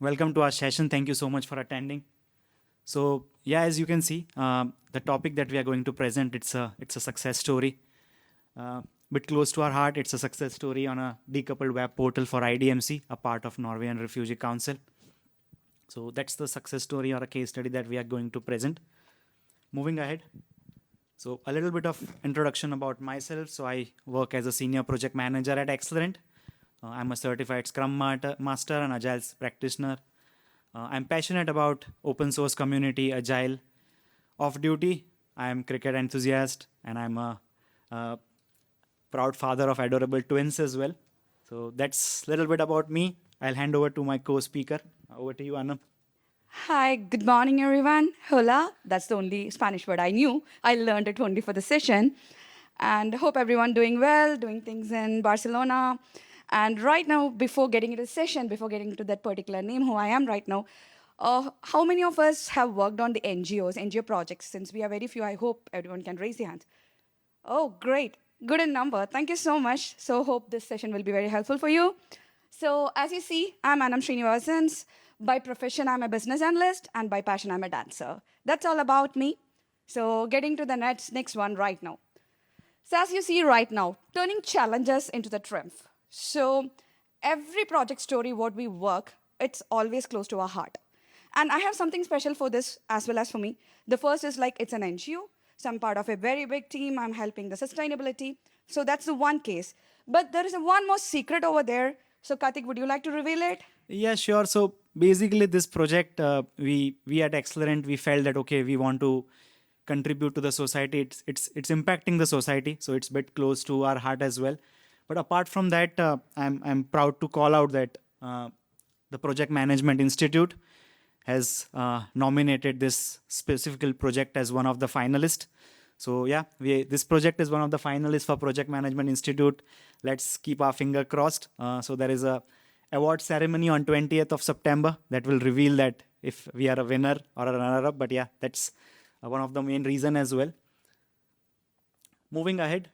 Welcome to our session. Thank you so much for attending. So yeah, as you can see, the topic that we are going to present, it's a success story. Bit close to our heart. It's a success story on a decoupled web portal for IDMC, a part of Norwegian Refugee Council. So that's the success story or a case study that we are going to present. Moving ahead. So a little bit of introduction about myself. So I work as a senior project manager at Accelerant. I'm a certified Scrum Master and Agile practitioner. I'm passionate about open source community, Agile. Off duty, I'm cricket enthusiast, and I'm a proud father of adorable twins as well. So that's a little bit about me. I'll hand over to my co-speaker. Over to you, Anam. Hi, good morning, everyone. Hola, that's the only Spanish word I knew. I learned it only for the session. And hope everyone doing well, doing things in Barcelona. And right now, before getting into the session, before getting into that particular name, who I am right now, how many of us have worked on the NGO projects? Since we are very few, I hope everyone can raise their hands. Oh, great. Good in number. Thank you so much. So hope this session will be very helpful for you. So as you see, I'm Anam Srinivasan. By profession, I'm a business analyst, and by passion, I'm a dancer. That's all about me. So getting to the next one right now. So as you see right now, turning challenges into the triumph. So every project story, what we work, it's always close to our heart. And I have something special for this as well as for me. The first is like it's an NGO. So I'm part of a very big team. I'm helping the sustainability. So that's the one case. But there is one more secret over there. So Karthik, would you like to reveal it? Yeah, sure. So basically, this project, we at Accelerant, we felt that okay, we want to contribute to the society. It's impacting the society, so it's a bit close to our heart as well. But apart from that, I'm proud to call out that the Project Management Institute has nominated this specific project as one of the finalists. So yeah, this project is one of the finalists for Project Management Institute. Let's keep our finger crossed. So there is a award ceremony on 20th of September that will reveal that if we are a winner or a runner-up. But yeah, that's one of the main reason as well. Moving ahead,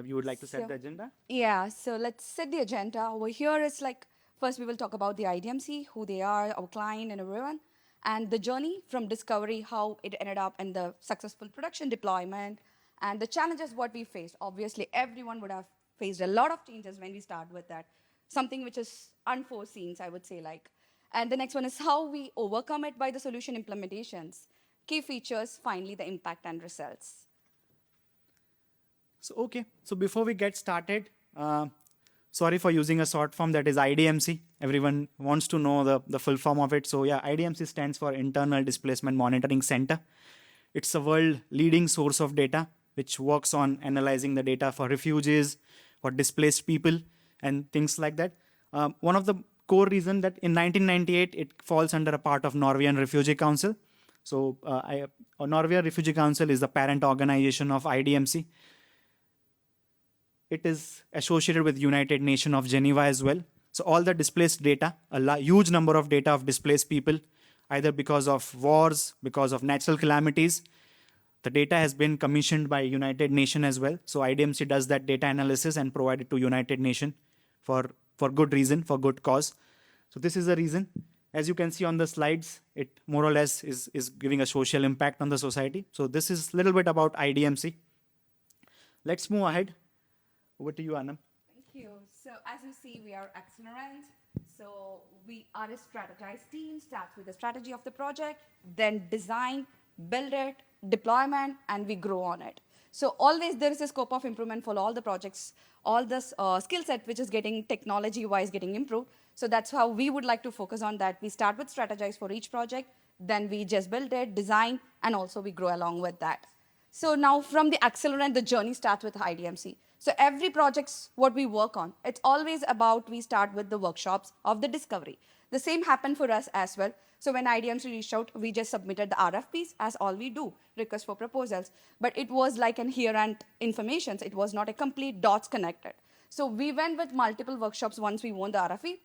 you would like to set the agenda? Yeah, so let's set the agenda. Over here is like, first we will talk about the IDMC, who they are, our client and everyone, and the journey from discovery, how it ended up in the successful production deployment, and the challenges what we faced. Obviously, everyone would have faced a lot of changes when we start with that. Something which is unforeseen, I would say like. And the next one is how we overcome it by the solution implementations. Key features, finally the impact and results. So, okay. So before we get started, sorry for using a short form that is IDMC. Everyone wants to know the full form of it. So yeah, IDMC stands for Internal Displacement Monitoring Centre. It's a world leading source of data, which works on analyzing the data for refugees, for displaced people, and things like that. One of the core reason that in 1998, it falls under a part of Norwegian Refugee Council. So Norwegian Refugee Council is the parent organization of IDMC. It is associated with United Nations of Geneva as well. So all the displaced data, a huge number of data of displaced people, either because of wars, because of natural calamities. The data has been commissioned by United Nations as well. So IDMC does that data analysis and provide it to United Nations for good reason, for good cause. So this is the reason. As you can see on the slides, it more or less is giving a social impact on the society. So this is a little bit about IDMC. Let's move ahead. Over to you, Anam. Thank you. So as you see, we are Accelerant. So we are a strategized team, starts with the strategy of the project, then design, build it, deployment, and we grow on it. So always there is a scope of improvement for all the projects, all the skill set which is getting technology-wise getting improved. So that's how we would like to focus on that. We start with strategize for each project, then we just build it, design, and also we grow along with that. So now from the Accelerant, the journey starts with IDMC. So every project's what we work on, it's always about we start with the workshops of the discovery. The same happened for us as well. So when IDMC reached out, we just submitted the RFPs as all we do, request for proposals. But it was like an here and information. It was not a complete dots connected. So we went with multiple workshops once we won the RFP.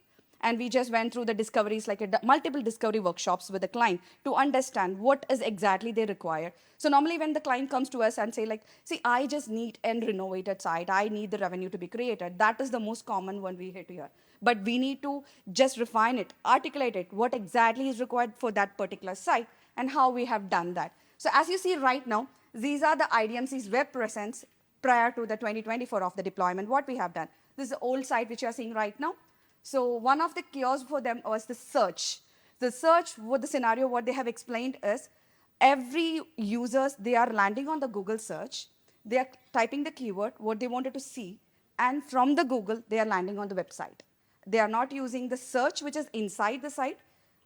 And we just went through the discoveries, like multiple discovery workshops with the client to understand what is exactly they require. So normally when the client comes to us and say like, see, I just need a renovated site. I need the revenue to be created. That is the most common one we hit here. but we need to just refine it, articulate it, what exactly is required for that particular site, and how we have done that. So as you see right now, these are the IDMC's web presence prior to the 2024 of the deployment, what we have done. This is the old site which you are seeing right now. So one of the kiosks for them was the search. The search, what the scenario, what they have explained is, every users, they are landing on the Google search, they are typing the keyword, what they wanted to see, and from the Google, they are landing on the website. They are not using the search, which is inside the site.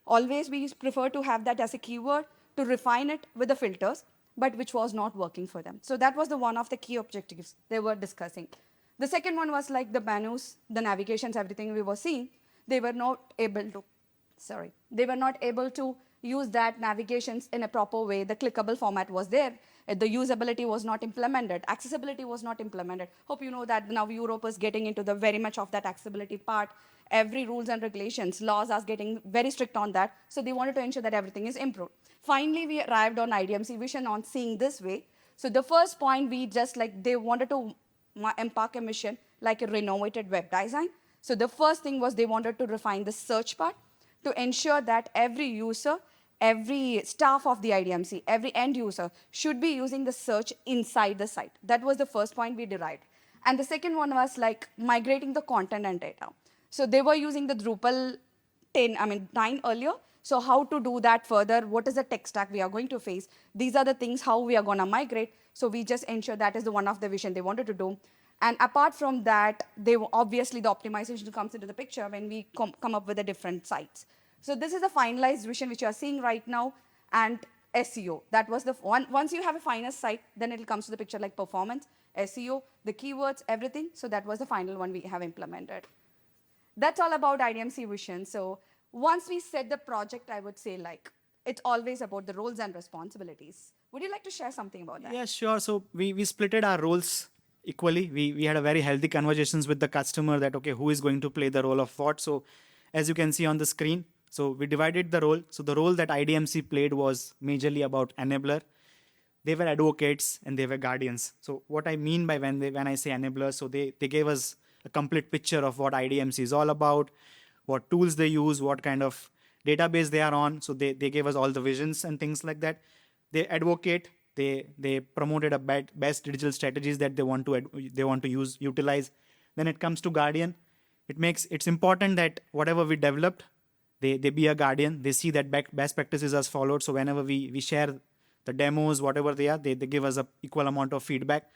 Always we prefer to have that as a keyword to refine it with the filters, but which was not working for them. So that was the one of the key objectives they were discussing. The second one was like the menus, the navigations, everything we were seeing. They were not able to use that navigations in a proper way. The clickable format was there. The usability was not implemented. Accessibility was not implemented. Hope you know that now Europe is getting into the very much of that accessibility part. Every rules and regulations, laws are getting very strict on that. So they wanted to ensure that everything is improved. Finally, we arrived on IDMC vision on seeing this way. So the first point, we just like, they wanted to embark a mission like a renovated web design. So the first thing was they wanted to refine the search part to ensure that every user, every staff of the IDMC, every end user should be using the search inside the site. That was the first point we derived. And the second one was like migrating the content and data. So they were using the Drupal 9 earlier. So how to do that further? What is the tech stack we are going to face? These are the things how we are going to migrate. So we just ensure that is the one of the vision they wanted to do. And apart from that, obviously the optimization comes into the picture when we come up with the different sites. So this is a finalized vision which you are seeing right now, and SEO. That was the one. Once you have a final site, then it will come to the picture like performance, SEO, the keywords, everything. So that was the final one we have implemented. That's all about IDMC vision. So once we set the project, I would say like, it's always about the roles and responsibilities. Would you like to share something about that? Yeah, sure. So we splitted our roles equally. We had a very healthy conversations with the customer that, okay, who is going to play the role of what? So as you can see on the screen, so we divided the role. So the role that IDMC played was majorly about enabler. They were advocates and they were guardians. So what I mean by when I say enabler, so they gave us a complete picture of what IDMC is all about, what tools they use, what kind of database they are on. So they gave us all the visions and things like that. They advocate. They promoted a best digital strategies that they want to utilize. Then it comes to guardian. It's important that whatever we developed, they be a guardian. They see that best practices are followed. So whenever we share the demos, whatever they are, they give us a equal amount of feedback.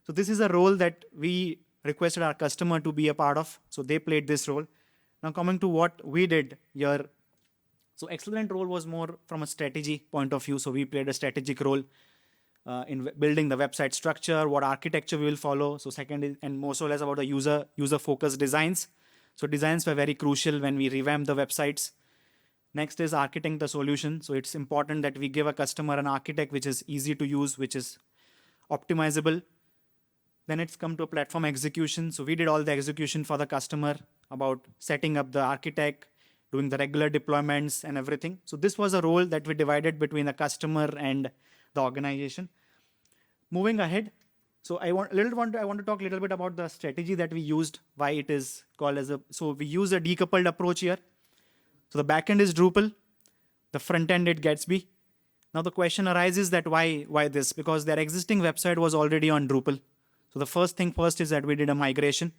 So this is a role that we requested our customer to be a part of. So they played this role. Now coming to what we did here. So excellent role was more from a strategy point of view. So we played a strategic role in building the website structure, what architecture we will follow. So second is, and more so less about the user-focused designs. So designs were very crucial when we revamped the websites. Next is architecting the solution. So it's important that we give a customer an architect which is easy to use, which is optimizable. Then it's come to a platform execution. So we did all the execution for the customer about setting up the architect, doing the regular deployments and everything. So this was a role that we divided between the customer and the organization. Moving ahead, so I want to talk a little bit about the strategy that we used, why it is called as so we use a decoupled approach here. So the backend is Drupal, the front end is Gatsby. Now the question arises that why this? Because their existing website was already on Drupal. So the first is that we did a migration.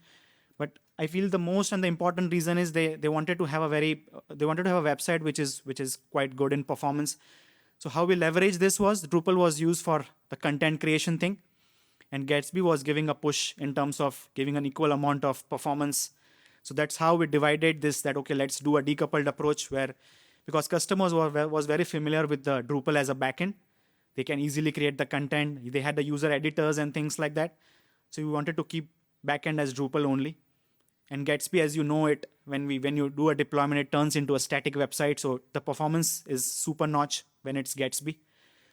But I feel the most and the important reason is they wanted to have a website which is quite good in performance. So how we leverage this was Drupal was used for the content creation thing, and Gatsby was giving a push in terms of giving an equal amount of performance. So that's how we divided this, that okay, let's do a decoupled approach where, because customers was very familiar with the Drupal as a backend, they can easily create the content. They had the user editors and things like that. So we wanted to keep backend as Drupal only. And Gatsby, as you know it, when you do a deployment, it turns into a static website. So the performance is super notch when it's Gatsby.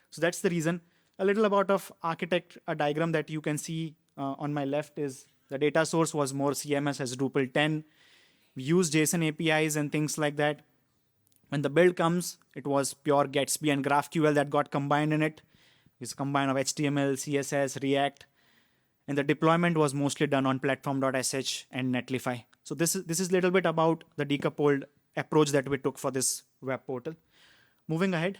So that's the reason. A little about of architect, a diagram that you can see on my left is the data source was more CMS as Drupal 10. We used JSON APIs and things like that. When the build comes, it was pure Gatsby and GraphQL that got combined in it. It's a combine of HTML, CSS, React. And the deployment was mostly done on platform.sh and Netlify. So this is a little bit about the decoupled approach that we took for this web portal. Moving ahead,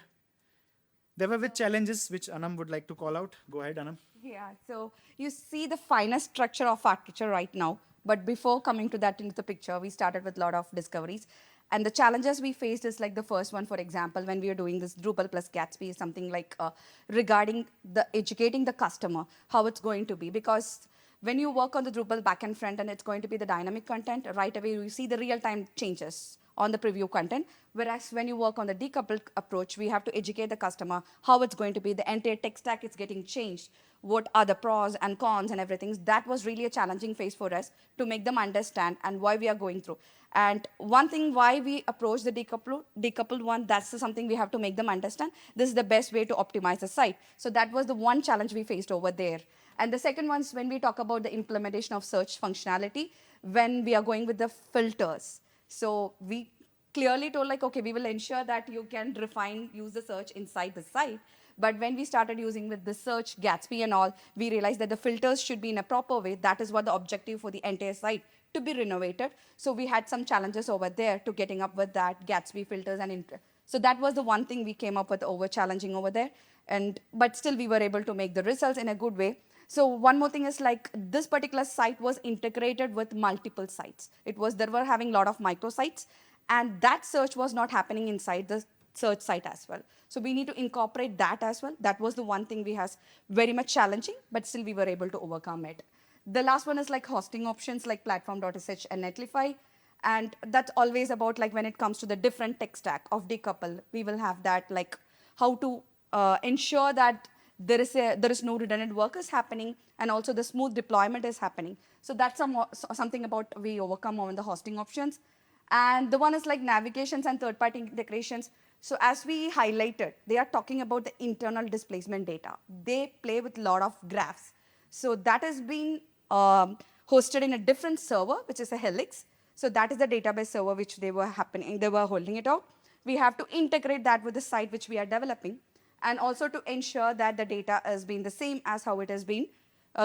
there were which challenges which Anam would like to call out. Go ahead, Anam. Yeah, so you see the finest structure of architecture right now. But before coming to that into the picture, we started with a lot of discoveries. And the challenges we faced is like the first one, for example, when we are doing this Drupal+Gatsby is something like regarding the educating the customer, how it's going to be. Because when you work on the Drupal backend front and it's going to be the dynamic content, right away you see the real-time changes on the preview content. Whereas when you work on the decoupled approach, we have to educate the customer how it's going to be, the entire tech stack is getting changed, what are the pros and cons and everything. That was really a challenging phase for us to make them understand and why we are going through. And one thing why we approach the decoupled one, that's something we have to make them understand. This is the best way to optimize the site. So that was the one challenge we faced over there. And the second one is when we talk about the implementation of search functionality, when we are going with the filters. So we clearly told like, okay, we will ensure that you can use the search inside the site. But when we started using with the search, Gatsby and all, we realized that the filters should be in a proper way. That is what the objective for the entire site to be renovated. So we had some challenges over there to getting up with that Gatsby filters. So that was the one thing we came up with over challenging over there. But still we were able to make the results in a good way. So one more thing is like this particular site was integrated with multiple sites. There were having a lot of microsites, and that search was not happening inside the search site as well. So we need to incorporate that as well. That was the one thing we has very much challenging, but still we were able to overcome it. The last one is like hosting options like platform.sh and Netlify. And that's always about like when it comes to the different tech stack of decouple, we will have that like how to ensure that there is no redundant work is happening, and also the smooth deployment is happening. So that's something about we overcome on the hosting options. And the one is like navigations and third-party integrations. So as we highlighted, they are talking about the internal displacement data. They play with a lot of graphs. So that has been hosted in a different server, which is a Helix. So that is the database server which they were holding it out. We have to integrate that with the site which we are developing, and also to ensure that the data has been the same as how it has been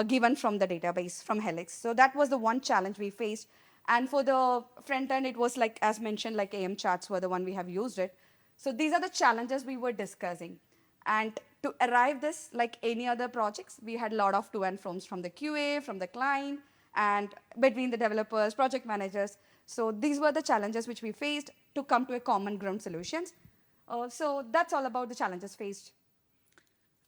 given from the database from Helix. So that was the one challenge we faced. And for the front end, it was like, as mentioned, like AM charts were the one we have used it. So these are the challenges we were discussing. And to arrive this, like any other projects, we had a lot of to and froms from the QA, from the client, and between the developers, project managers. So these were the challenges which we faced to come to a common ground solutions. So that's all about the challenges faced.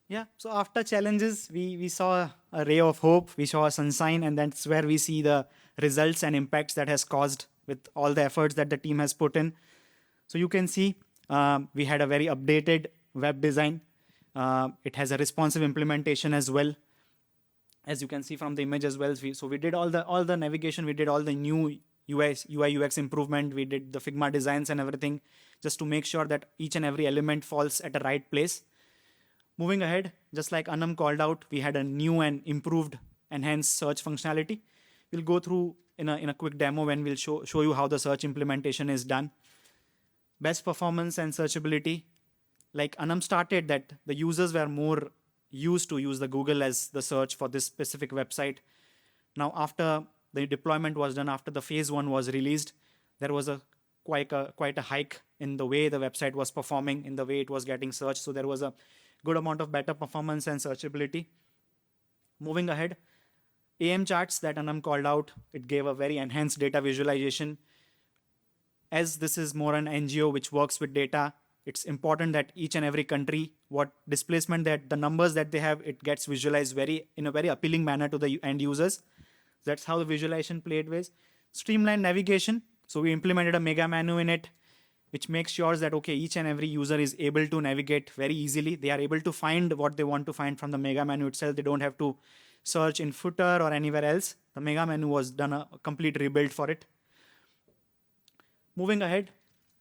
Yeah, so after challenges, we saw a ray of hope, we saw a sunshine, and that's where we see the results and impacts that has caused with all the efforts that the team has put in. So you can see we had a very updated web design. It has a responsive implementation as well. As you can see from the image as well. So we did all the navigation, we did all the new UI UX improvement, we did the Figma designs and everything, just to make sure that each and every element falls at the right place. Moving ahead, just like Anam called out, we had a new and improved enhanced search functionality. We'll go through in a quick demo when we'll show you how the search implementation is done. Best performance and searchability. Like Anam started that the users were more used to use the Google as the search for this specific website. Now after the deployment was done, after the phase 1 was released, there was quite a hike in the way the website was performing, in the way it was getting searched. So there was a good amount of better performance and searchability. Moving ahead, AM charts that Anam called out, it gave a very enhanced data visualization. As this is more an NGO which works with data, it's important that each and every country, what displacement that the numbers that they have, it gets visualized in a very appealing manner to the end users. That's how the visualization played with. Streamlined navigation. So we implemented a mega menu in it, which makes sure that, okay, each and every user is able to navigate very easily. They are able to find what they want to find from the mega menu itself. They don't have to search in footer or anywhere else. The mega menu was done a complete rebuild for it. Moving ahead,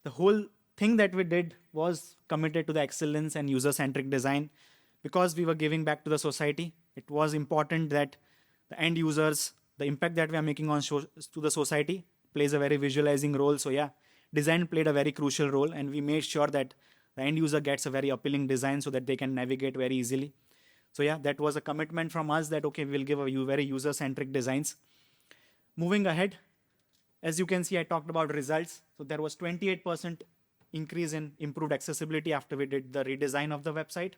the whole thing that we did was committed to the excellence and user-centric design. Because we were giving back to the society, it was important that the end users, the impact that we are making to the society plays a very visualizing role. So yeah, design played a very crucial role, and we made sure that the end user gets a very appealing design so that they can navigate very easily. So yeah, that was a commitment from us that, okay, we'll give a very user-centric designs. Moving ahead, As you can see, I talked about results. So there was 28% increase in improved accessibility after we did the redesign of the website.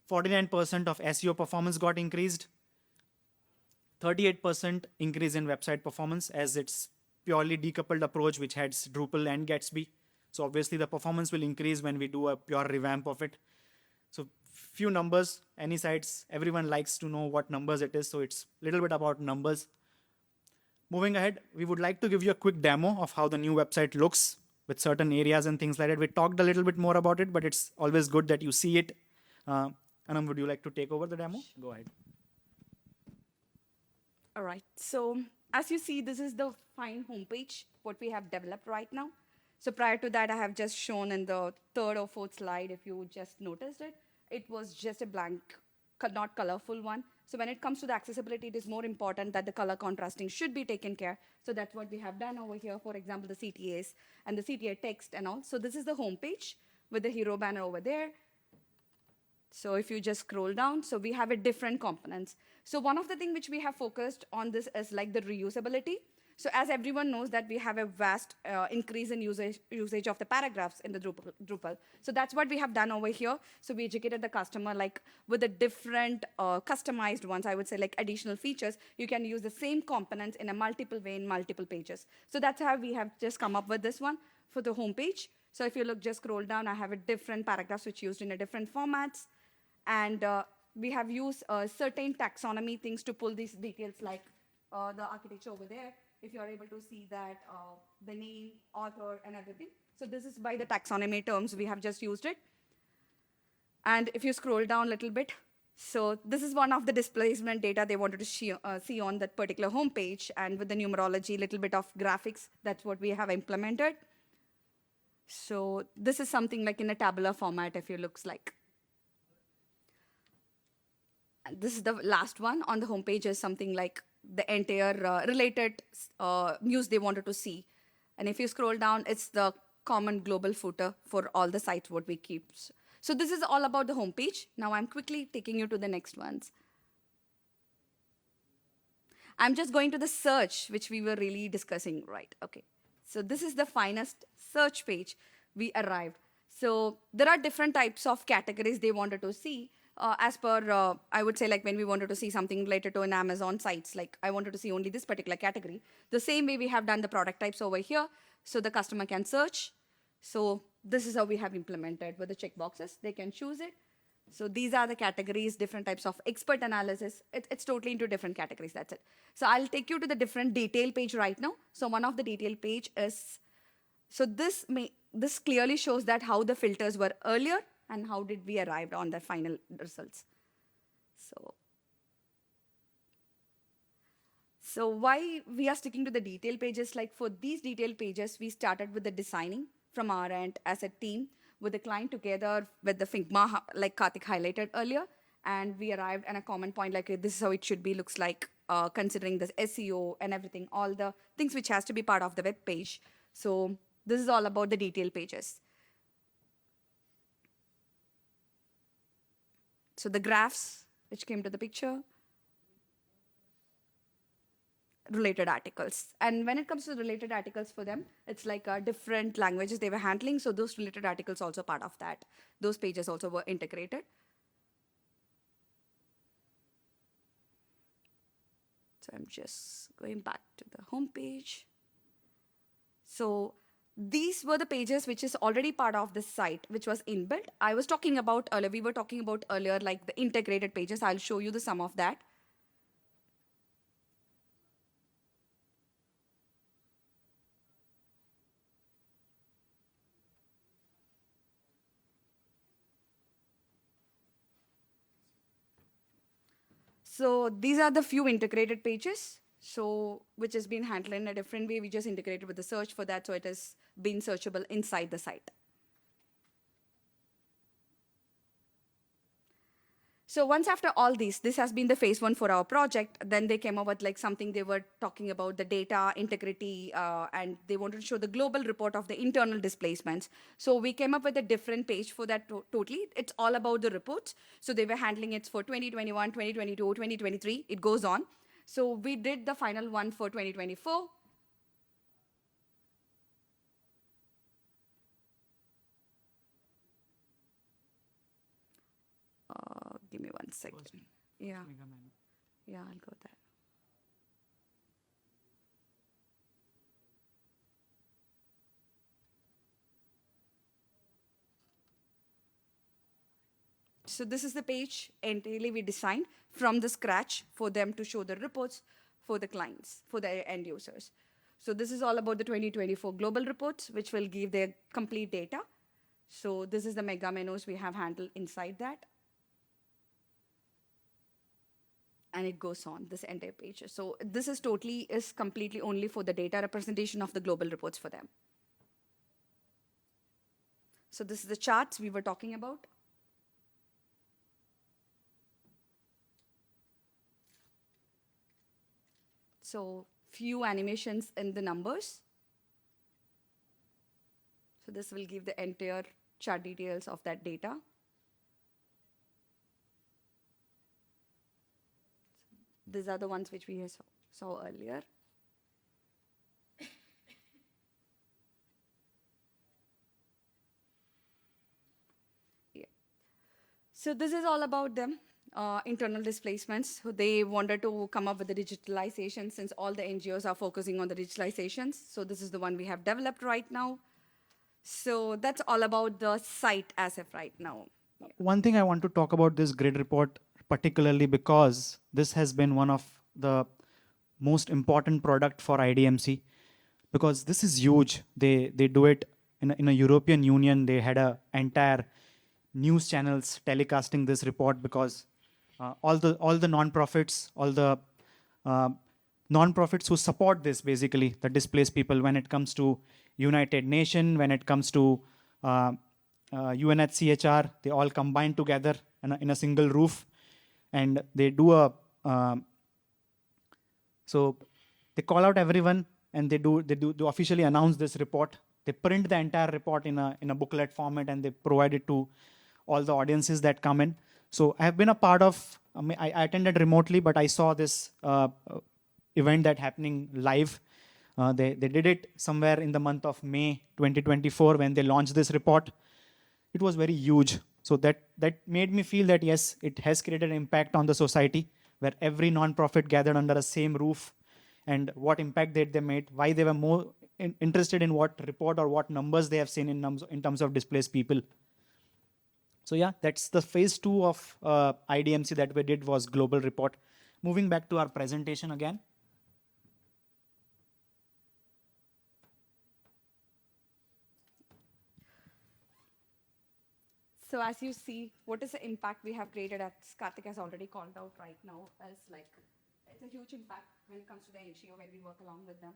49% of SEO performance got increased. 38% increase in website performance, as it's purely decoupled approach which has Drupal and Gatsby. So obviously the performance will increase when we do a pure revamp of it. So few numbers, any sites, everyone likes to know what numbers it is. So it's a little bit about numbers. Moving ahead, we would like to give you a quick demo of how the new website looks with certain areas and things like that. We talked a little bit more about it, but it's always good that you see it. Anam, would you like to take over the demo? Go ahead. All right. So as you see, this is the fine homepage, what we have developed right now. So prior to that, I have just shown in the third or fourth slide, if you just noticed it, it was just a blank, not colorful one. So when it comes to the accessibility, it is more important that the color contrasting should be taken care. So that's what we have done over here. For example, the CTAs and the CTA text and all. So this is the homepage with the hero banner over there. So if you just scroll down, so we have a different components. So one of the things which we have focused on this is like the reusability. So as everyone knows that we have a vast increase in usage of the paragraphs in the Drupal. So that's what we have done over here. So we educated the customer like with the different customized ones, I would say like additional features. You can use the same components in a multiple way in multiple pages. So that's how we have just come up with this one for the homepage. So if you look, just scroll down, I have a different paragraphs which used in a different formats. And we have used certain taxonomy things to pull these details like the architecture over there. If you're able to see that, the name, author, and everything. So this is by the taxonomy terms, we have just used it. And if you scroll down a little bit, so this is one of the displacement data they wanted to see on that particular homepage. And with the numerology, little bit of graphics, that's what we have implemented. So this is something like in a tabular format, if you looks like. And this is the last one on the homepage is something like the entire related news they wanted to see. And if you scroll down, it's the common global footer for all the sites what we keep. So this is all about the homepage. Now I'm quickly taking you to the next ones. I'm just going to the search, which we were really discussing, right? Okay. So this is the finest search page we arrived. So there are different types of categories they wanted to see. As per, I would say like when we wanted to see something related to an Amazon sites, like I wanted to see only this particular category. The same way we have done the product types over here, so the customer can search. So this is how we have implemented with the checkboxes. They can choose it. So these are the categories, different types of expert analysis. It's totally into different categories, that's it. So I'll take you to the different detail page right now. So one of the detail page is, so this clearly shows that how the filters were earlier and how did we arrive on the final results. So why we are sticking to the detail pages, like for these detail pages, we started with the designing from our end as a team with the client together with the Figma, like Karthik highlighted earlier. And we arrived at a common point, like this is how it should be, looks like, considering the SEO and everything, all the things which has to be part of the web page. So this is all about the detail pages. So the graphs which came to the picture, related articles. And when it comes to related articles for them, it's like different languages they were handling. So those related articles also part of that. Those pages also were integrated. So I'm just going back to the home page. So these were the pages which is already part of the site, which was inbuilt. I was talking about earlier, we were talking about earlier, like the integrated pages. I'll show you the sum of that. So these are the few integrated pages, so which has been handled in a different way. We just integrated with the search for that, so it has been searchable inside the site. So once after all this has been the phase one for our project. Then they came up with like something they were talking about the data integrity, and they wanted to show the global report of the internal displacements. So we came up with a different page for that totally. It's all about the reports. So they were handling it for 2021, 2022, 2023. It goes on. So we did the final one for 2024. Give me 1 second. First Yeah, mega man. yeah, I'll go there. So this is the page entirely we designed from the scratch for them to show the reports for the clients, for the end users. So this is all about the 2024 global reports, which will give their complete data. So this is the mega menus we have handled inside that. And it goes on, this entire page. So this is completely only for the data representation of the global reports for them. So this is the charts we were talking about. So few animations in the numbers. So this will give the entire chart details of that data. These are the ones which we saw earlier. Yeah. So this is all about them. Internal displacements. So they wanted to come up with the digitalization since all the NGOs are focusing on the digitalizations. So this is the one we have developed right now. So that's all about the site as of right now. Yeah. One thing I want to talk about this grid report particularly because this has been one of the most important product for IDMC because this is huge. They do it in a European Union. They had a entire news channels telecasting this report because all the non-profits, all the non-profits who support this basically the displaced people when it comes to United Nations, when it comes to UNHCR, they all combine together in a single roof, and they do a so they call out everyone and they officially announce this report. They print the entire report in a booklet format and they provide it to all the audiences that come in. So I have been a part of. I attended remotely, but I saw this event that happening live. They did it somewhere in the month of May 2024 when they launched this report. It was very huge. So that made me feel that yes, it has created an impact on the society where every non-profit gathered under the same roof and what impact they made, why they were more interested in what report or what numbers they have seen in terms of displaced people. So yeah, that's the phase 2 of IDMC that we did was global report. Moving back to our presentation again. So as you see, what is the impact we have created, as Karthik has already called out right now, as like, it's a huge impact when it comes to the NGO when we work along with them.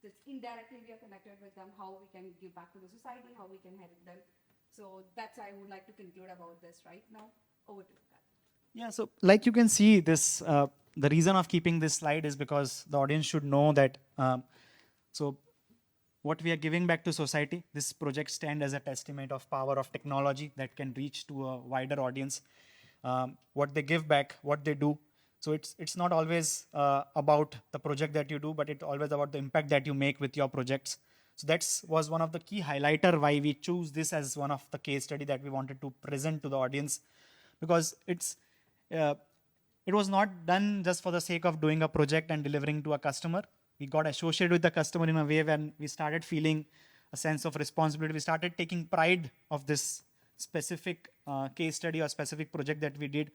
So it's indirectly we are connected with them, how we can give back to the society, how we can help them. So that's I would like to conclude about this right now. Over to you, Karthik. Yeah, so like you can see this, the reason of keeping this slide is because the audience should know that, so what we are giving back to society, this project stand as a testament of power of technology that can reach to a wider audience. What they give back, what they do. So it's not always about the project that you do, but it's always about the impact that you make with your projects. So that was one of the key highlighter why we choose this as one of the case study that we wanted to present to the audience, because uh, it was not done just for the sake of doing a project and delivering to a customer. We got associated with the customer in a way when we started feeling a sense of responsibility. We started taking pride of this specific case study or specific project that we did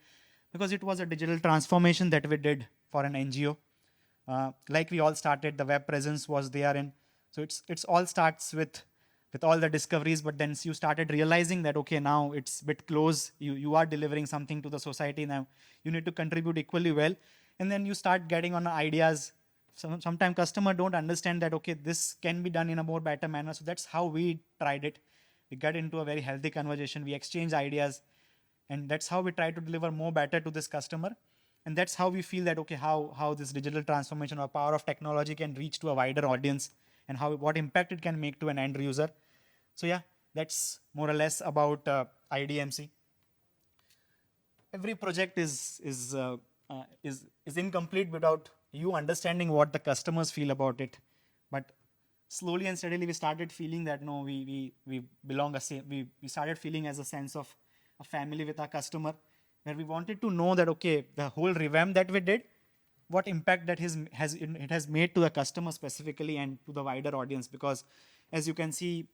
because it was a digital transformation that we did for an NGO. Like we all started, the web presence was there, and so it's all starts with all the discoveries, but then you started realizing that okay, now it's a bit close. You are delivering something to the society now. You need to contribute equally well, and then you start getting on ideas. Sometimes customer don't understand that okay, this can be done in a more better manner. So that's how we tried it. We got into a very healthy conversation. We exchanged ideas, and that's how we try to deliver more better to this customer. And that's how we feel that okay, how this digital transformation or power of technology can reach to a wider audience, and what impact it can make to an end user. So yeah, that's more or less about IDMC. Every project is incomplete without you understanding what the customers feel about it. But slowly and steadily, we started feeling that no, we belong. We started feeling as a sense of a family with our customer. where we wanted to know that, okay, the whole revamp that we did, what impact that it has made to the customer specifically and to the wider audience. Because as you can see,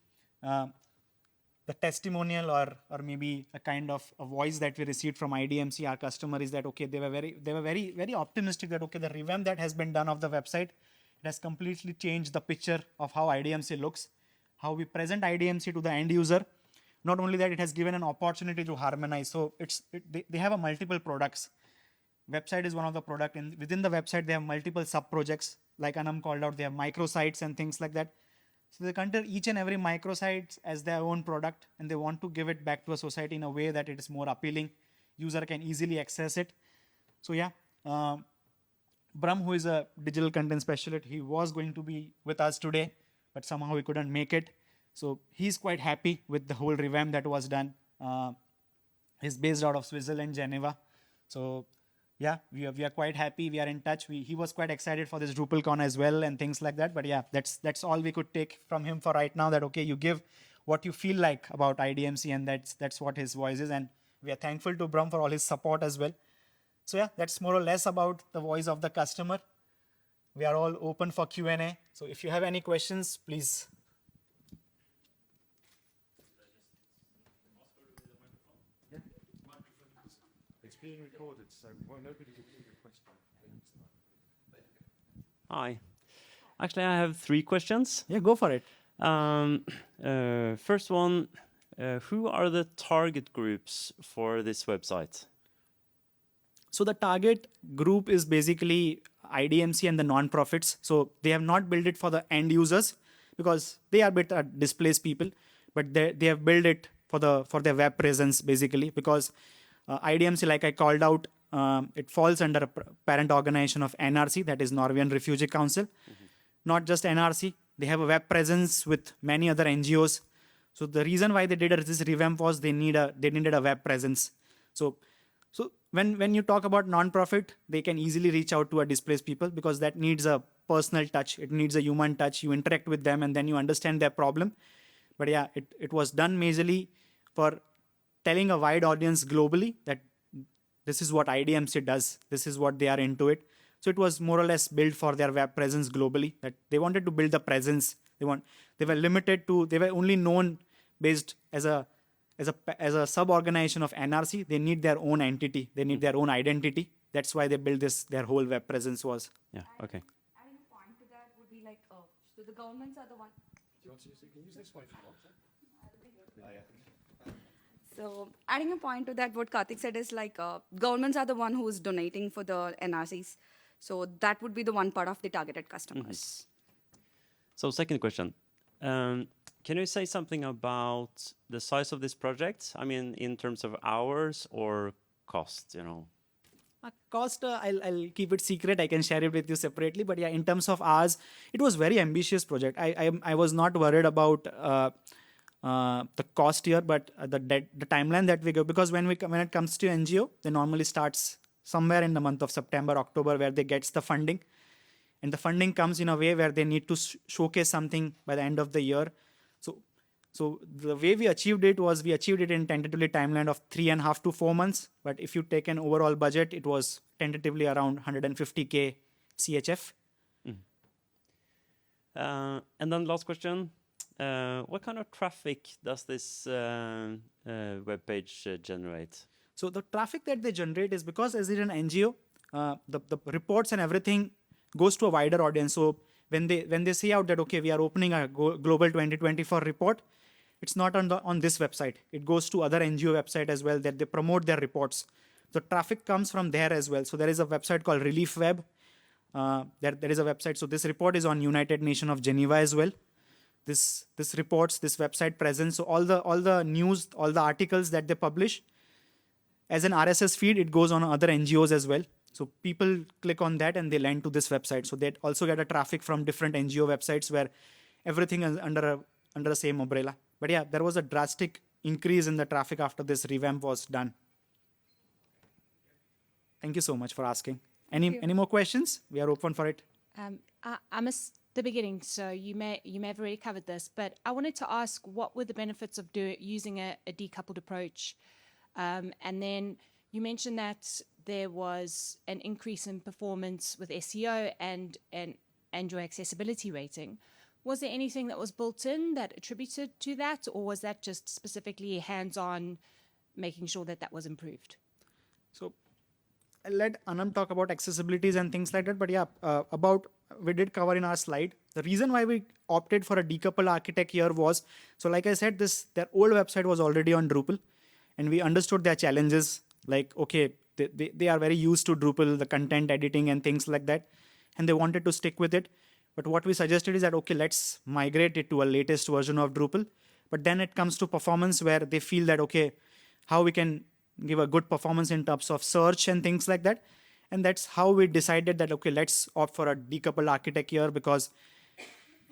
the testimonial or maybe a kind of a voice that we received from IDMC, our customer, is that, okay, they were very optimistic that, okay, the revamp that has been done of the website, it has completely changed the picture of how IDMC looks, how we present IDMC to the end user. Not only that, it has given an opportunity to harmonize. So they have a multiple products. Website is one of the product, and within the website they have multiple sub projects, like Anam called out. They have microsites and things like that. So they consider each and every microsite as their own product, and they want to give it back to a society in a way that it is more appealing. User can easily access it. So yeah, Brahm, who is a digital content specialist, he was going to be with us today, but somehow he couldn't make it. So he's quite happy with the whole revamp that was done. He's based out of Switzerland, Geneva. So yeah, we are quite happy. We are in touch. He was quite excited for this DrupalCon as well and things like that. But yeah, that's all we could take from him for right now. That, okay, you give what you feel like about IDMC, and that's what his voice is. And we are thankful to Brahm for all his support as well. So yeah, that's more or less about the voice of the customer. We are all open for Q&A. So if you have any questions, please. It's being recorded, so nobody can hear your question. Hi. Actually, I have 3 questions. Yeah, go for it. First one, who are the target groups for this website? So the target group is basically IDMC and the non-profits. So they have not built it for the end users because they are a bit displaced people, but they have built it for their web presence basically, because IDMC, like I called out, it falls under a parent organization of NRC, that is Norwegian Refugee Council. Not just NRC, they have a web presence with many other NGOs. So the reason why they did this revamp was they needed a web presence. So when you talk about non-profit, they can easily reach out to a displaced people because that needs a personal touch. It needs a human touch. You interact with them and then you understand their problem. But yeah, it was done majorly for telling a wide audience globally that this is what IDMC does. This is what they are into it. So it was more or less built for their web presence globally, that they wanted to build the presence. They were only known based as a sub-organization of NRC. They need their own entity. They need their own identity. That's why they built this. Their whole web presence was. Yeah, okay. Adding a point to that would be like, so the governments are the one. Do you want to use, you can use this one if you want. Oh, yeah. So adding a point to that, what Karthik said is like governments are the one who is donating for the NRCs. So that would be the one part of the targeted customers. So second question. Can you say something about the size of this project? I mean, in terms of hours or cost, Cost, I'll keep it secret. I can share it with you separately. But yeah, in terms of hours, it was very ambitious project. I was not worried about the cost here, but the timeline that we go, because when it comes to NGO, they normally starts somewhere in the month of September, October, where they gets the funding, and the funding comes in a way where they need to showcase something by the end of the year. So the way we achieved it was we achieved it in tentatively timeline of 3.5 to 4 months. But if you take an overall budget, it was tentatively around 150K CHF. And then last question. What kind of traffic does this web page generate? So the traffic that they generate is because as it's an NGO, the reports and everything goes to a wider audience. So when they say out that, okay, we are opening a global 2024 report, it's not on this website. It goes to other NGO website as well that they promote their reports. The traffic comes from there as well. So there is a website called Relief Web. There is a website. So this report is on United Nations of Geneva as well. This reports, this website presence. So all the news, all the articles that they publish as an RSS feed, it goes on other NGOs as well. So people click on that and they land to this website. So they also get a traffic from different NGO websites where everything is under the same umbrella. But yeah, there was a drastic increase in the traffic after this revamp was done. Thank you so much for asking. Any more questions? We are open for it. I missed the beginning, so you may have already covered this, but I wanted to ask what were the benefits of using a decoupled approach, and then you mentioned that there was an increase in performance with SEO and your accessibility rating. Was there anything that was built in that attributed to that, or was that just specifically hands-on, making sure that that was improved? So I'll let Anam talk about accessibilities and things like that. But yeah, we did cover in our slide. The reason why we opted for a decoupled architect here was, so like I said, their old website was already on Drupal, and we understood their challenges. Like, okay, they are very used to Drupal, the content editing and things like that, and they wanted to stick with it. But what we suggested is that, okay, let's migrate it to a latest version of Drupal. But then it comes to performance where they feel that, okay, how we can give a good performance in terms of search and things like that. And that's how we decided that, okay, let's opt for a decoupled architect here, because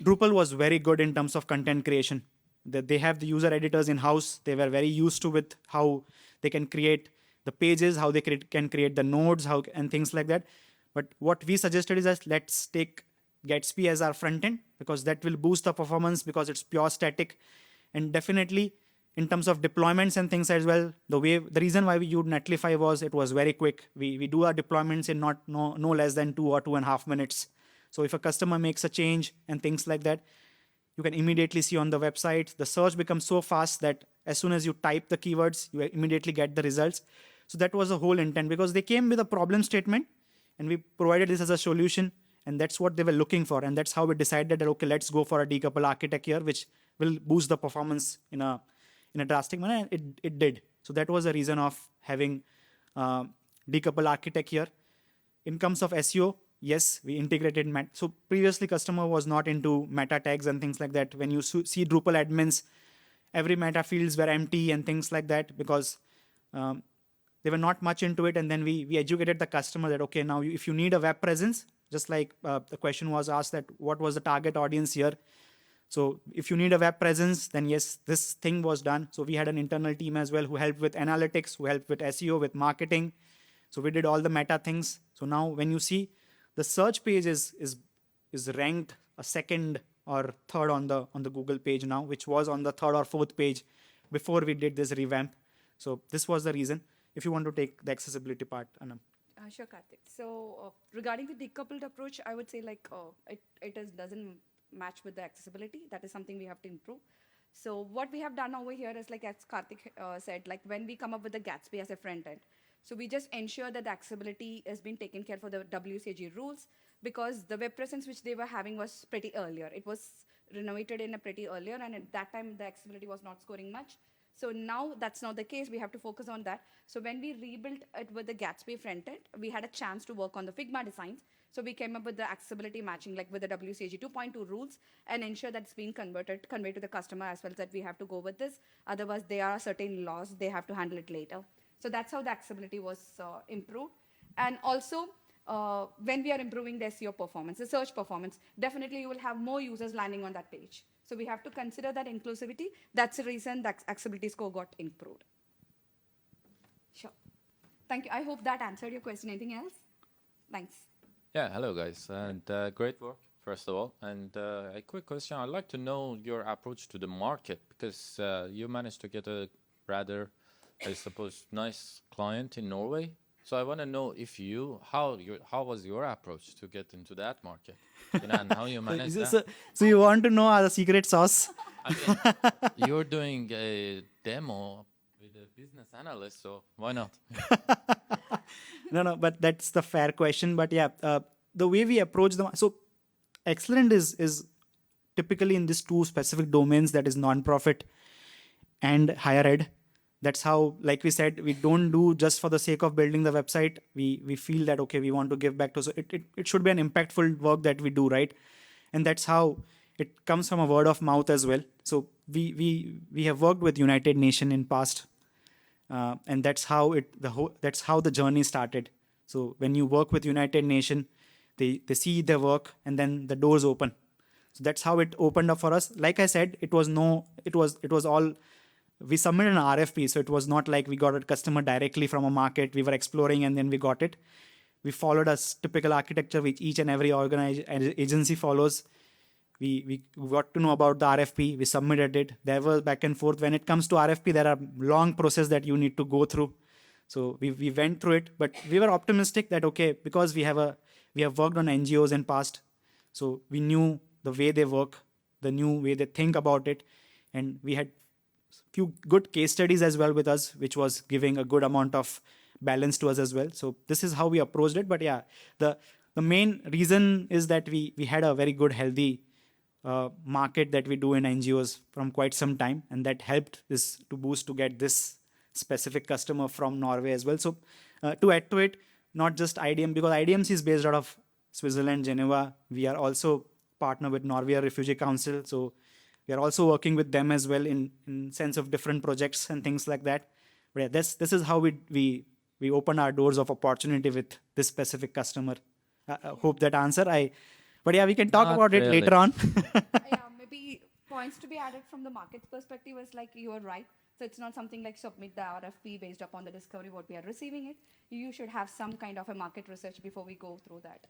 Drupal was very good in terms of content creation. They have the user editors in-house. They were very used to with how they can create the pages, how they can create the nodes, and things like that. But what we suggested is that let's take Gatsby as our front end, because that will boost the performance because it's pure static. And definitely in terms of deployments and things as well, the reason why we used Netlify was it was very quick. We do our deployments in no less than 2 or 2.5 minutes. So if a customer makes a change and things like that, you can immediately see on the website. The search becomes so fast that as soon as you type the keywords, you immediately get the results. So that was the whole intent, because they came with a problem statement and we provided this as a solution, and that's what they were looking for. And that's how we decided that, okay, let's go for a decoupled architect here, which will boost the performance in a drastic manner. It did. So that was the reason of having decoupled architect here. In terms of SEO, yes, we integrated. So previously, customer was not into meta tags and things like that. When you see Drupal admins, every meta fields were empty and things like that, because they were not much into it. And then we educated the customer that, okay, now if you need a web presence, just like the question was asked that what was the target audience here. So if you need a web presence, then yes, this thing was done. So we had an internal team as well who helped with analytics, who helped with SEO, with marketing. So we did all the meta things. So now when you see the search page is ranked a second or third on the Google page now, which was on the third or fourth page before we did this revamp. So this was the reason. If you want to take the accessibility part, Anam. Sure, Karthik. So regarding the decoupled approach, I would say like doesn't match with the accessibility. That is something we have to improve. So what we have done over here is, like as Karthik said, like when we come up with the Gatsby as a front end, so we just ensure that the accessibility has been taken care for the WCAG rules, because the web presence which they were having was pretty earlier. It was renovated in a pretty earlier, and at that time the accessibility was not scoring much. So now that's not the case. We have to focus on that. So when we rebuilt it with the Gatsby front end, we had a chance to work on the Figma designs. So we came up with the accessibility matching, like with the WCAG 2.2 rules, and ensure that it's being conveyed to the customer as well, that we have to go with this. Otherwise, there are certain laws, they have to handle it later. So that's how the accessibility was improved. And also, when we are improving the SEO performance, the search performance, definitely you will have more users landing on that page. So we have to consider that inclusivity. That's the reason that accessibility score got improved. Sure. Thank you. I hope that answered your question. Anything else? Thanks. Yeah, hello guys, and great work, first of all. And a quick question, I'd like to know your approach to the market, because you managed to get a rather, I suppose, nice client in Norway. So I want to know how was your approach to get into that market, and how you managed that? So you want to know our secret sauce? I mean, you're doing a demo with a business analyst, so why not? No, but that's the fair question. But yeah, the way we approach them. So Excellent is typically in these two specific domains, that is nonprofit and higher ed. That's how, like we said, we don't do just for the sake of building the website. We feel that, okay, we want to give back to, so it should be an impactful work that we do, right? And that's how it comes from a word of mouth as well. So we have worked with United Nations in past, and that's how that's how the journey started. So when you work with United Nations, they see their work and then the doors open. So that's how it opened up for us. Like I said, it was all. We submitted an RFP, so it was not like we got a customer directly from a market. We were exploring and then we got it. We followed a typical architecture which each and every agency follows. We got to know about the RFP. We submitted it. There was back and forth. When it comes to RFP, there are long process that you need to go through. So we went through it, but we were optimistic that, okay, because we have worked on NGOs in past, so we knew the way they work, the new way they think about it, and we had few good case studies as well with us, which was giving a good amount of balance to us as well. So this is how we approached it. But yeah, the main reason is that we had a very good, healthy market that we do in NGOs from quite some time, and that helped this to boost to get this specific customer from Norway as well. So to add to it, not just IDM, because IDMC is based out of Switzerland, Geneva. We are also partner with Norwegian Refugee Council. So we are also working with them as well in sense of different projects and things like that. But yeah, this is how we open our doors of opportunity with this specific customer. Hope that answer. But yeah, we can talk Not about it really. later on. Yeah, maybe points to be added from the market's perspective is like you are right. So it's not something like submit the RFP based upon the discovery what we are receiving it. You should have some kind of a market research before we go through that.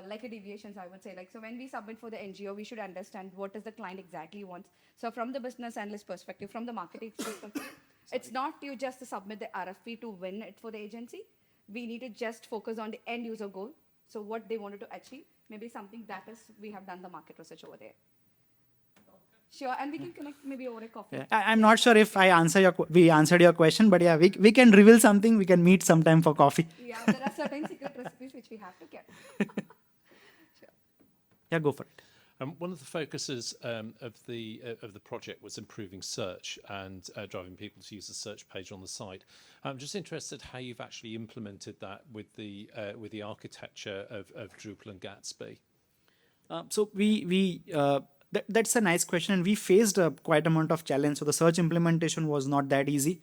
Like a deviations, I would say. Like, so when we submit for the NGO, we should understand what does the client exactly wants. So from the business analyst perspective, from the marketing perspective, it's not you just submit the RFP to win it for the agency. We need to just focus on the end user goal. So what they wanted to achieve, maybe something that is, we have done the market research over there. Sure, and we can connect maybe over a coffee. Yeah, I'm not sure if we answered your question, but yeah, we can reveal something. We can meet sometime for coffee. Yeah, there are certain secret recipes which we have to get. Yeah, go for it. One of the focuses of the project was improving search and driving people to use the search page on the site. I'm just interested how you've actually implemented that with the architecture of Drupal and Gatsby. So that's a nice question, and we faced quite amount of challenge. So the search implementation was not that easy.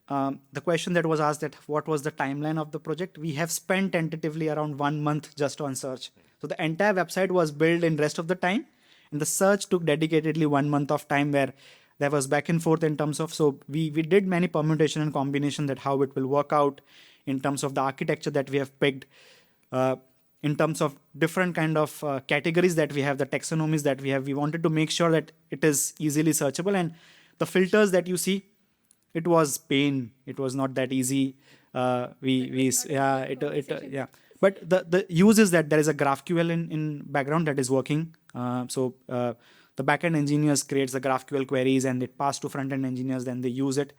The question that was asked that what was the timeline of the project, we have spent tentatively around 1 month just on search. So the entire website was built in rest of the time, and the search took dedicatedly 1 month of time where there was back and forth in terms of, so we did many permutation and combination that how it will work out in terms of the architecture that we have picked, in terms of different kind of categories that we have, the taxonomies that we have. We wanted to make sure that it is easily searchable, and the filters that you see, it was pain. It was not that easy. But the use is that there is a GraphQL in background that is working. So the backend engineers creates the GraphQL queries and it pass to front-end engineers, then they use it.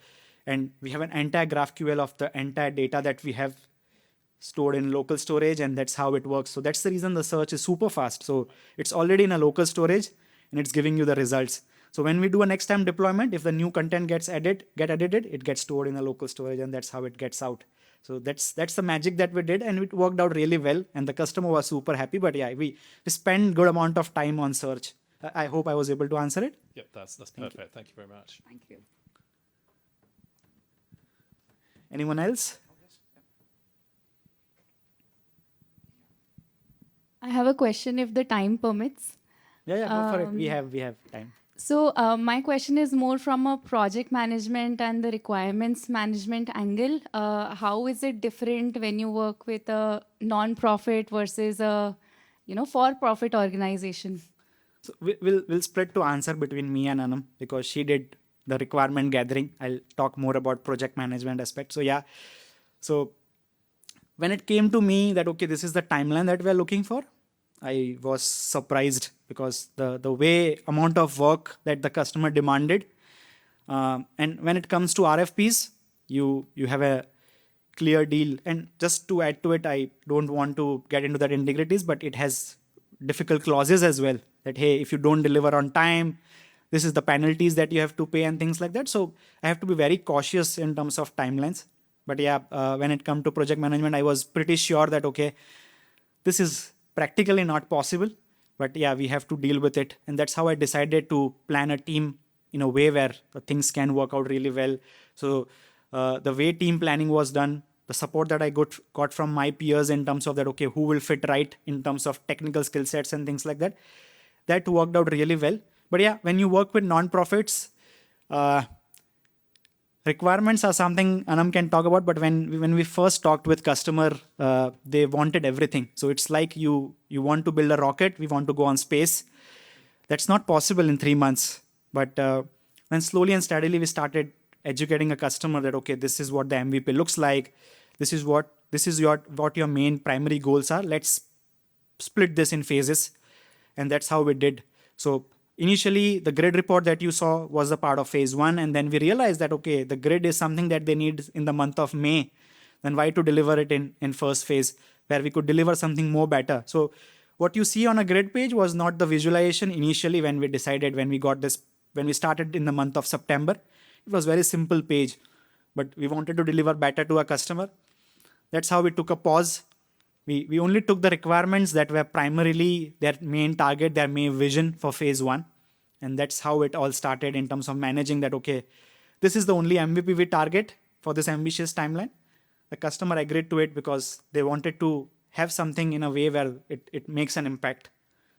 And we have an entire GraphQL of the entire data that we have stored in local storage, and that's how it works. So that's the reason the search is super fast. So it's already in a local storage and it's giving you the results. So when we do a next time deployment, if the new content gets edited, it gets stored in a local storage, and that's how it gets out. So that's the magic that we did, and it worked out really well, and the customer was super happy. But yeah, we spend good amount of time on search. I hope I was able to answer it. Yep, that's perfect. Thank you very much. Thank you. Anyone else? I have a question if the time permits. Yeah, go for it. We have time. So my question is more from a project management and the requirements management angle. How is it different when you work with a non-profit versus a for-profit organization? So we'll split to answer between me and Anam, because she did the requirement gathering. I'll talk more about project management aspect. So yeah, so when it came to me that, okay, this is the timeline that we're looking for, I was surprised because the way amount of work that the customer demanded. And when it comes to RFPs, you have a clear deal. And just to add to it, I don't want to get into that integrities, but it has difficult clauses as well. That, hey, if you don't deliver on time, this is the penalties that you have to pay and things like that. So I have to be very cautious in terms of timelines. But yeah, when it comes to project management, I was pretty sure that, okay, this is practically not possible. But yeah, we have to deal with it. And that's how I decided to plan a team in a way where the things can work out really well. So the way team planning was done, the support that I got from my peers in terms of that, okay, who will fit right in terms of technical skill sets and things like that, that worked out really well. But yeah, when you work with non-profits, requirements are something Anam can talk about, but when we first talked with customer, they wanted everything. So it's like you want to build a rocket, we want to go on space. That's not possible in 3 months. But then slowly and steadily we started educating a customer that, okay, this is what the MVP looks like. This is what your main primary goals are. Let's split this in phases. And that's how we did. So initially, the grid report that you saw was a part of phase 1. And then we realized that, okay, the grid is something that they need in the month of May. Then why to deliver it in first phase, where we could deliver something more better. So what you see on a grid page was not the visualization initially when we decided, when we started in the month of September. It was very simple page, but we wanted to deliver better to our customer. That's how we took a pause. We only took the requirements that were primarily their main target, their main vision for phase 1. And that's how it all started in terms of managing that, okay, this is the only MVP we target for this ambitious timeline. The customer agreed to it because they wanted to have something in a way where it makes an impact.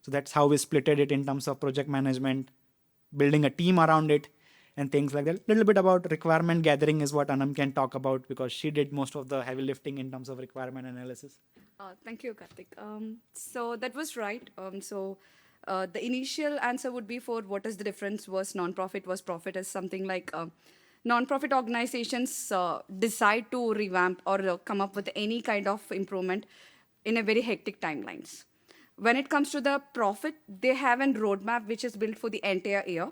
So that's how we splitted it in terms of project management, building a team around it, and things like that. A little bit about requirement gathering is what Anam can talk about, because she did most of the heavy lifting in terms of requirement analysis. Thank you, Karthik. So that was right. The initial answer would be for what is the difference was non-profit was profit is something like non-profit organizations decide to revamp or come up with any kind of improvement in a very hectic timelines. When it comes to the profit, they have a roadmap which is built for the entire year.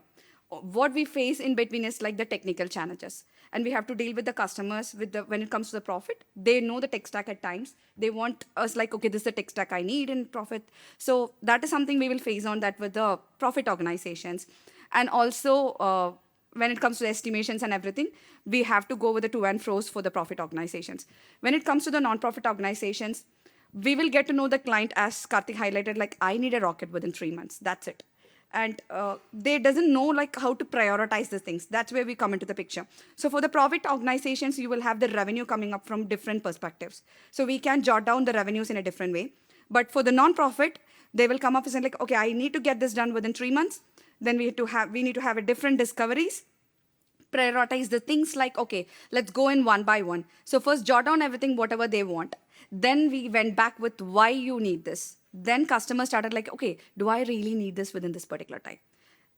What we face in between is like the technical challenges, and we have to deal with the customers when it comes to the profit. They know the tech stack at times. They want us like, okay, this is the tech stack I need in profit. So that is something we will face on that with the profit organizations. And also when it comes to estimations and everything, we have to go with the to and fro's for the profit organizations. When it comes to the non-profit organizations, we will get to know the client, as Karthik highlighted, like I need a rocket within 3 months. That's it. And they doesn't know like how to prioritize the things. That's where we come into the picture. So for the profit organizations, you will have the revenue coming up from different perspectives. So we can jot down the revenues in a different way. But for the non-profit, they will come up and say like, okay, I need to get this done within 3 months. Then we need to have a different discoveries, prioritize the things like, okay, let's go in one by one. So first jot down everything, whatever they want. Then we went back with why you need this. Then customers started like, okay, do I really need this within this particular time?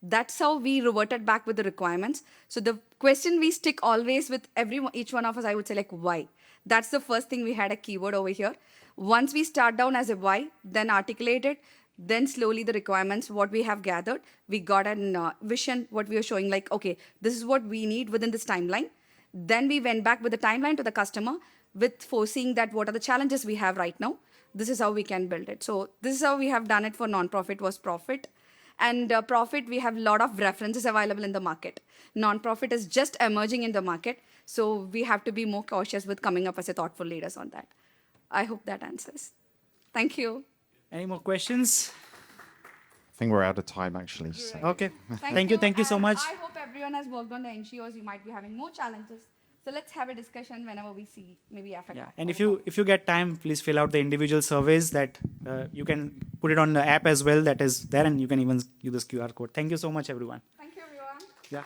That's how we reverted back with the requirements. So the question we stick always with each one of us, I would say like, why? That's the first thing we had a keyword over here. Once we start down as a why, then articulate it, then slowly the requirements, what we have gathered, we got a vision, what we are showing like, okay, this is what we need within this timeline. Then we went back with the timeline to the customer with foreseeing that what are the challenges we have right now. This is how we can build it. So this is how we have done it for non-profit was profit. And profit, we have a lot of references available in the market. Non-profit is just emerging in the market. So we have to be more cautious with coming up as a thoughtful leaders on that. I hope that answers. Thank you. Any more questions? I think we're out of time, actually. So. Okay. Thank you so And much. I hope everyone has worked on the NGOs. You might be having more challenges. So let's have a discussion whenever we see maybe affect. Yeah, and if you get time, please fill out the individual surveys that you can put it on the app as well. That is there, and you can even use this QR code. Thank you so much, everyone. Thank you, everyone. Yeah.